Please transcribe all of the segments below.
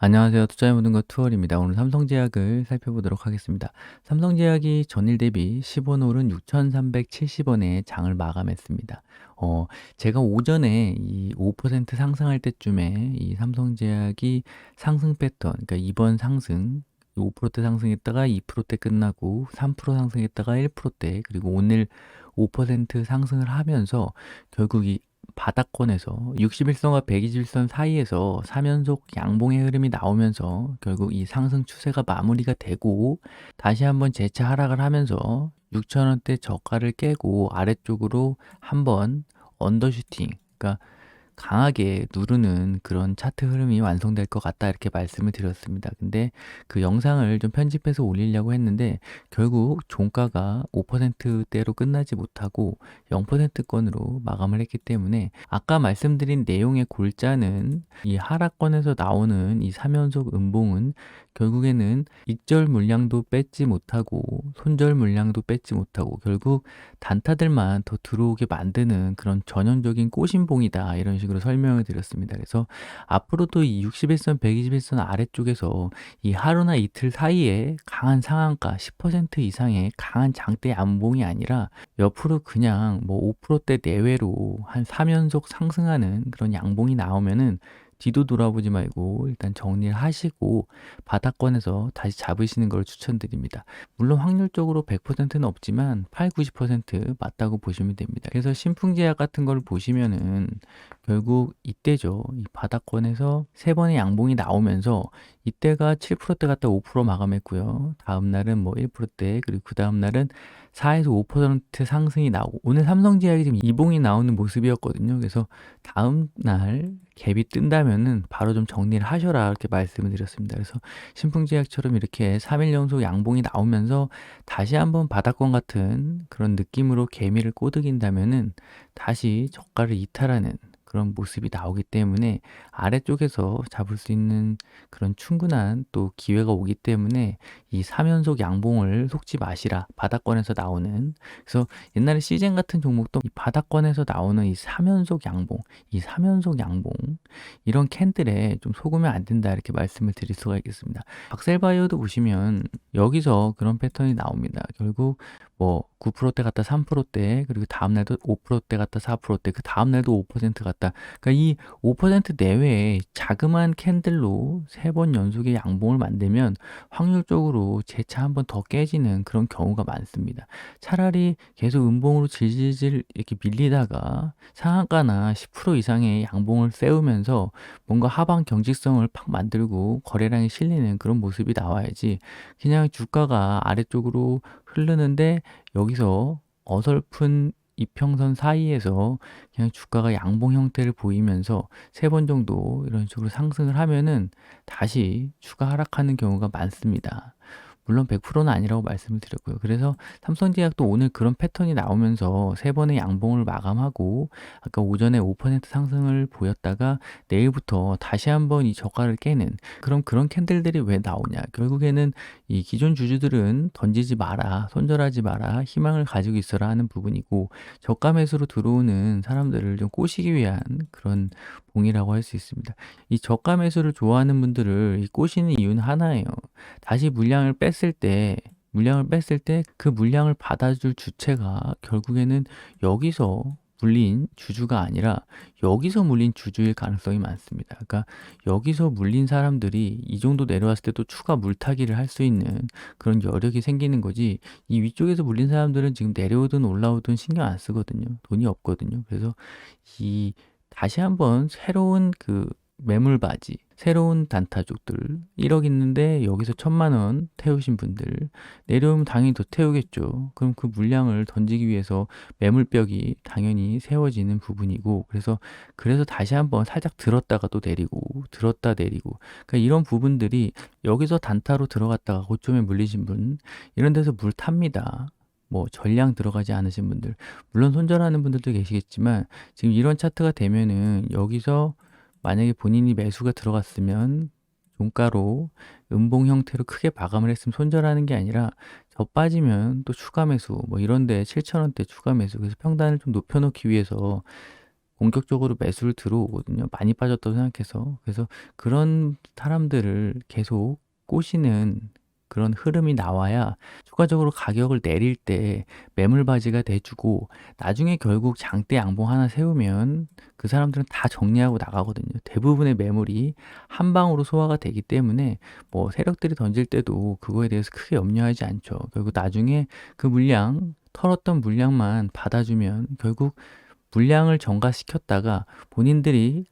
안녕하세요. 투자의 모든 것 투월입니다. 오늘 삼성제약을 살펴보도록 하겠습니다. 삼성제약이 전일 대비 10원 오른 6,370원에 장을 마감했습니다. 제가 오전에 이 5% 상승할 때쯤에 이 삼성제약이 상승 패턴, 그러니까 이번 상승 5%대 상승했다가 2%대 끝나고 3% 상승했다가 1%대 그리고 오늘 5% 상승을 하면서 결국 이 바닥권에서 61선과 121선 사이에서 3연속 양봉의 흐름이 나오면서 결국 이 상승 추세가 마무리가 되고 다시 한번 재차 하락을 하면서 6,000원대 저가를 깨고 아래쪽으로 한번 언더슈팅, 그러니까 강하게 누르는 그런 차트 흐름이 완성될 것 같다 이렇게 말씀을 드렸습니다. 근데 그 영상을 좀 편집해서 올리려고 했는데 결국 종가가 5%대로 끝나지 못하고 0%권으로 마감을 했기 때문에 아까 말씀드린 내용의 골자는 이 하락권에서 나오는 이 3연속 음봉은 결국에는 익절 물량도 뺏지 못하고 손절 물량도 뺏지 못하고 결국 단타들만 더 들어오게 만드는 그런 전형적인 꼬신봉이다 이런 식으로 설명을 드렸습니다. 그래서 앞으로도 이 61선, 121선 아래쪽에서 이 하루나 이틀 사이에 강한 상한가 10% 이상의 강한 장대 양봉이 아니라 옆으로 그냥 뭐 5%대 내외로 한 3연속 상승하는 그런 양봉이 나오면은 뒤도 돌아보지 말고 일단 정리를 하시고 바닥권에서 다시 잡으시는 걸 추천드립니다. 물론 확률적으로 100%는 없지만 8, 90% 맞다고 보시면 됩니다. 그래서 신풍제약 같은 걸 보시면은 결국 이때죠. 이 바닥권에서 세 번의 양봉이 나오면서 이때가 7%대 갔다 5% 마감했고요. 다음 날은 뭐 1%대 그리고 그 다음 날은 4에서 5% 상승이 나오고 오늘 삼성제약이 지금 이봉이 나오는 모습이었거든요. 그래서 다음 날 갭이 뜬다면은 바로 좀 정리를 하셔라 이렇게 말씀을 드렸습니다. 그래서 신풍제약처럼 이렇게 3일 연속 양봉이 나오면서 다시 한번 바닥권 같은 그런 느낌으로 개미를 꼬드긴다면은 다시 저가를 이탈하는 그런 모습이 나오기 때문에 아래쪽에서 잡을 수 있는 그런 충분한 또 기회가 오기 때문에 이 3연속 양봉을 속지 마시라. 바닥권에서 나오는. 그래서 옛날에 시젠 같은 종목도 이 바닥권에서 나오는 이 3연속 양봉, 이 3연속 양봉 이런 캔들에 좀 속으면 안 된다 이렇게 말씀을 드릴 수가 있겠습니다. 박셀바이오도 보시면 여기서 그런 패턴이 나옵니다. 결국 뭐 9%대 갔다 3%대 그리고 다음 날도 5%대 갔다 4%대 그 다음 날도 5% 갔다 그러니까 이 5% 내외의 자그마한 캔들로 3번 연속의 양봉을 만들면 확률적으로 재차 한번 더 깨지는 그런 경우가 많습니다. 차라리 계속 음봉으로 질질질 이렇게 밀리다가 상한가나 10% 이상의 양봉을 세우면서 뭔가 하방 경직성을 팍 만들고 거래량이 실리는 그런 모습이 나와야지 그냥 주가가 아래쪽으로 흐르는데 여기서 어설픈 이평선 사이에서 그냥 주가가 양봉 형태를 보이면서 3번 정도 이런 식으로 상승을 하면은 다시 추가 하락하는 경우가 많습니다. 물론 100%는 아니라고 말씀을 드렸고요. 그래서 삼성제약도 오늘 그런 패턴이 나오면서 3번의 양봉을 마감하고 아까 오전에 5% 상승을 보였다가 내일부터 다시 한번 이 저가를 깨는 그런 캔들들이 왜 나오냐. 결국에는 이 기존 주주들은 던지지 마라, 손절하지 마라, 희망을 가지고 있어라 하는 부분이고 저가 매수로 들어오는 사람들을 좀 꼬시기 위한 그런 봉이라고 할 수 있습니다. 이 저가 매수를 좋아하는 분들을 이 꼬시는 이유는 하나예요. 다시 물량을 뺐을 때 그 물량을 받아줄 주체가 결국에는 여기서 물린 주주가 아니라 여기서 물린 주주일 가능성이 많습니다. 그러니까 여기서 물린 사람들이 이 정도 내려왔을 때 또 추가 물타기를 할 수 있는 그런 여력이 생기는 거지 이 위쪽에서 물린 사람들은 지금 내려오든 올라오든 신경 안 쓰거든요. 돈이 없거든요. 그래서 이 다시 한번 새로운 그 매물바지, 새로운 단타족들 1억 있는데 여기서 1,000만 원 태우신 분들 내려오면 당연히 더 태우겠죠. 그럼 그 물량을 던지기 위해서 매물벽이 당연히 세워지는 부분이고 그래서 다시 한번 살짝 들었다가 또 내리고 들었다 내리고 그러니까 이런 부분들이 여기서 단타로 들어갔다가 고점에 물리신 분 이런 데서 물 탑니다. 뭐 전량 들어가지 않으신 분들 물론 손절하는 분들도 계시겠지만 지금 이런 차트가 되면은 여기서 만약에 본인이 매수가 들어갔으면 종가로 음봉 형태로 크게 마감을 했으면 손절하는 게 아니라 저 빠지면 또 추가 매수 뭐 이런데 7,000원대 추가 매수 그래서 평단을 좀 높여놓기 위해서 본격적으로 매수를 들어오거든요, 많이 빠졌다고 생각해서. 그래서 그런 사람들을 계속 꼬시는 그런 흐름이 나와야 추가적으로 가격을 내릴 때 매물바지가 돼 주고, 나중에 결국 장대 양봉 하나 세우면 그 사람들은 다 정리하고 나가거든요. 대부분의 매물이 한 방으로 소화가 되기 때문에 뭐 세력들이 던질 때도 그거에 대해서 크게 염려하지 않죠. 결국 나중에 그 물량, 털었던 물량만 받아주면 결국 물량을 정가시켰다가 본인들이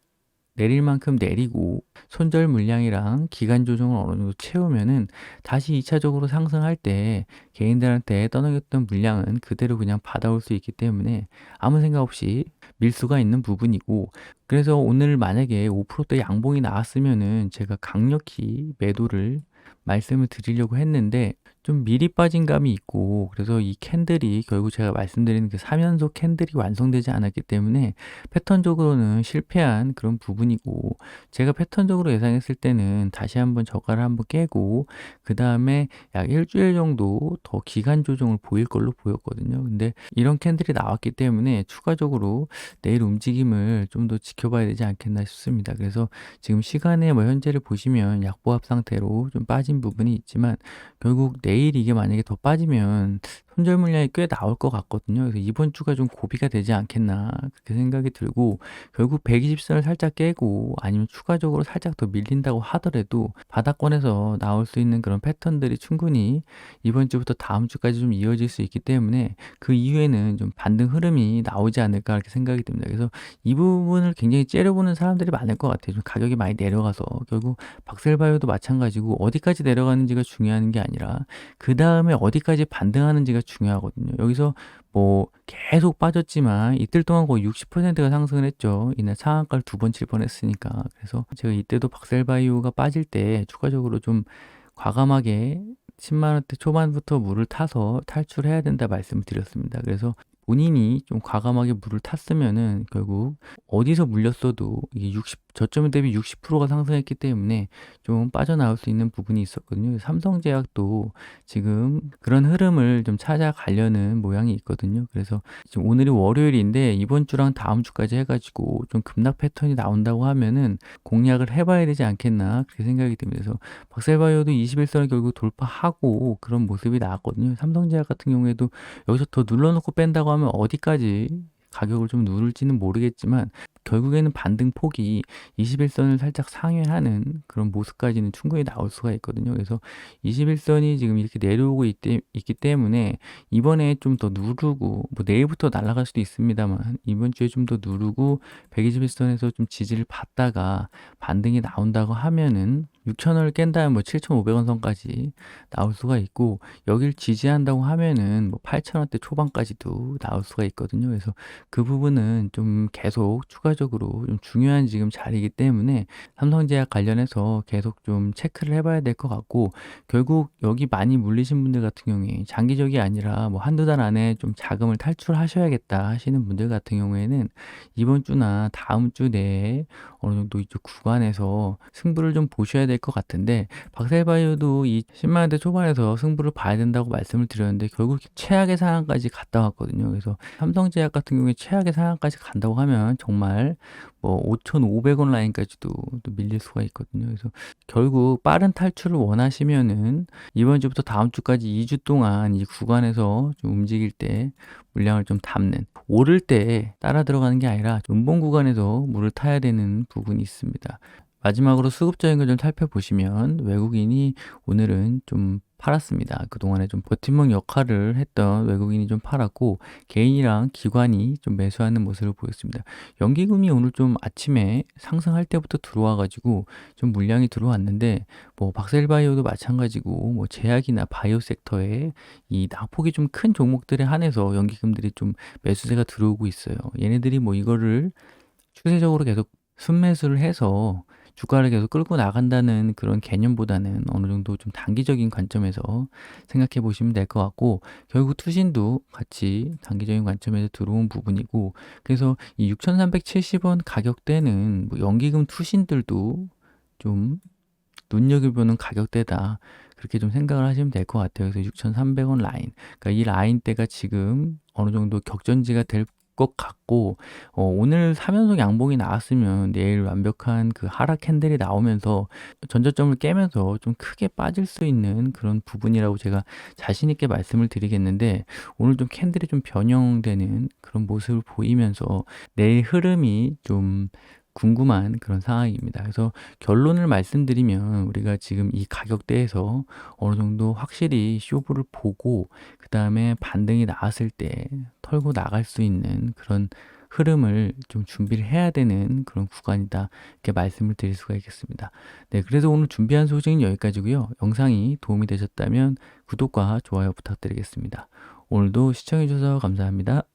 내릴 만큼 내리고 손절 물량이랑 기간 조정을 어느 정도 채우면은 다시 2차적으로 상승할 때 개인들한테 떠넘겼던 물량은 그대로 그냥 받아올 수 있기 때문에 아무 생각 없이 밀 수가 있는 부분이고, 그래서 오늘 만약에 5%대 양봉이 나왔으면은 제가 강력히 매도를 말씀을 드리려고 했는데 좀 미리 빠진 감이 있고, 그래서 이 캔들이 결국 제가 말씀드리는 그 3연속 캔들이 완성되지 않았기 때문에 패턴적으로는 실패한 그런 부분이고, 제가 패턴적으로 예상했을 때는 다시 한번 저가를 한번 깨고 그 다음에 약 일주일 정도 더 기간 조정을 보일 걸로 보였거든요. 근데 이런 캔들이 나왔기 때문에 추가적으로 내일 움직임을 좀 더 지켜봐야 되지 않겠나 싶습니다. 그래서 지금 시간에 뭐 현재를 보시면 약보합 상태로 좀 빠진 부분이 있지만, 결국 내일 이게 만약에 더 빠지면 손절 물량이 꽤 나올 것 같거든요. 그래서 이번 주가 좀 고비가 되지 않겠나 그렇게 생각이 들고, 결국 120선을 살짝 깨고 아니면 추가적으로 살짝 더 밀린다고 하더라도 바닥권에서 나올 수 있는 그런 패턴들이 충분히 이번 주부터 다음 주까지 좀 이어질 수 있기 때문에 그 이후에는 좀 반등 흐름이 나오지 않을까 이렇게 생각이 듭니다. 그래서 이 부분을 굉장히 째려보는 사람들이 많을 것 같아요. 좀 가격이 많이 내려가서. 결국 박셀바이오도 마찬가지고 어디까지 내려가는지가 중요한 게 아니라 그 다음에 어디까지 반등하는지가 중요하거든요. 여기서 뭐 계속 빠졌지만 이틀 동안 거의 60%가 상승을 했죠. 이날 상한가를 2번 칠 뻔했으니까. 그래서 제가 이때도 박셀바이오가 빠질 때 추가적으로 좀 과감하게 10만 원대 초반부터 물을 타서 탈출해야 된다 말씀을 드렸습니다. 그래서 본인이 좀 과감하게 물을 탔으면은 결국 어디서 물렸어도 이게 60, 저점 대비 60%가 상승했기 때문에 좀 빠져나올 수 있는 부분이 있었거든요. 삼성제약도 지금 그런 흐름을 좀 찾아가려는 모양이 있거든요. 그래서 지금 오늘이 월요일인데 이번 주랑 다음 주까지 해가지고 좀 급락 패턴이 나온다고 하면은 공략을 해봐야 되지 않겠나 그렇게 생각이 듭니다. 그래서 박셀바이오도 21선을 결국 돌파하고 그런 모습이 나왔거든요. 삼성제약 같은 경우에도 여기서 더 눌러놓고 뺀다고 하면 어디까지 가격을 좀 누를지는 모르겠지만 결국에는 반등 폭이 21선을 살짝 상회하는 그런 모습까지는 충분히 나올 수가 있거든요. 그래서 21선이 지금 이렇게 내려오고 있기 때문에 이번에 좀 더 누르고, 뭐 내일부터 날아갈 수도 있습니다만 이번 주에 좀 더 누르고 121선에서 좀 지지를 받다가 반등이 나온다고 하면은 6,000원을 깬 다음 뭐 7,500원 선까지 나올 수가 있고, 여길 지지한다고 하면은 뭐 8,000원대 초반까지도 나올 수가 있거든요. 그래서 그 부분은 좀 계속 추가적으로 좀 중요한 지금 자리이기 때문에 삼성제약 관련해서 계속 좀 체크를 해봐야 될 것 같고, 결국 여기 많이 물리신 분들 같은 경우에 장기적이 아니라 뭐 한두 달 안에 좀 자금을 탈출하셔야겠다 하시는 분들 같은 경우에는 이번 주나 다음 주 내에 어느 정도 이쪽 구간에서 승부를 좀 보셔야 될 것 같은데, 박셀바이오도 이 10만 원대 초반에서 승부를 봐야 된다고 말씀을 드렸는데 결국 최악의 상황까지 갔다 왔거든요. 그래서 삼성제약 같은 경우에 최악의 상황까지 간다고 하면 정말 뭐 5,500원 라인까지도 또 밀릴 수가 있거든요. 그래서 결국 빠른 탈출을 원하시면은 이번 주부터 다음 주까지 2주 동안 이 구간에서 좀 움직일 때 물량을 좀 담는, 오를 때 따라 들어가는 게 아니라 음봉 구간에서 물을 타야 되는 부분이 있습니다. 마지막으로 수급적인 걸 좀 살펴보시면 외국인이 오늘은 좀 팔았습니다. 그동안에 좀 버팀목 역할을 했던 외국인이 좀 팔았고 개인이랑 기관이 좀 매수하는 모습을 보였습니다. 연기금이 오늘 좀 아침에 상승할 때부터 들어와 가지고 좀 물량이 들어왔는데, 뭐 박셀바이오도 마찬가지고 뭐 제약이나 바이오 섹터에 이 낙폭이 좀 큰 종목들에 한해서 연기금들이 좀 매수세가 들어오고 있어요. 얘네들이 뭐 이거를 추세적으로 계속 순매수를 해서 주가를 계속 끌고 나간다는 그런 개념보다는 어느 정도 좀 단기적인 관점에서 생각해 보시면 될 것 같고, 결국 투신도 같이 단기적인 관점에서 들어온 부분이고, 그래서 이 6,370원 가격대는 뭐 연기금 투신들도 좀 눈여겨보는 가격대다, 그렇게 좀 생각을 하시면 될 것 같아요. 그래서 6,300원 라인, 그러니까 이 라인대가 지금 어느 정도 격전지가 될 것 같고, 오늘 3연속 양봉이 나왔으면 내일 완벽한 그 하락 캔들이 나오면서 전저점을 깨면서 좀 크게 빠질 수 있는 그런 부분이라고 제가 자신 있게 말씀을 드리겠는데, 오늘 좀 캔들이 좀 변형되는 그런 모습을 보이면서 내일 흐름이 좀 궁금한 그런 상황입니다. 그래서 결론을 말씀드리면, 우리가 지금 이 가격대에서 어느 정도 확실히 쇼부를 보고 그 다음에 반등이 나왔을 때 털고 나갈 수 있는 그런 흐름을 좀 준비를 해야 되는 그런 구간이다, 이렇게 말씀을 드릴 수가 있겠습니다. 네, 그래서 오늘 준비한 소식은 여기까지고요. 영상이 도움이 되셨다면 구독과 좋아요 부탁드리겠습니다. 오늘도 시청해 주셔서 감사합니다.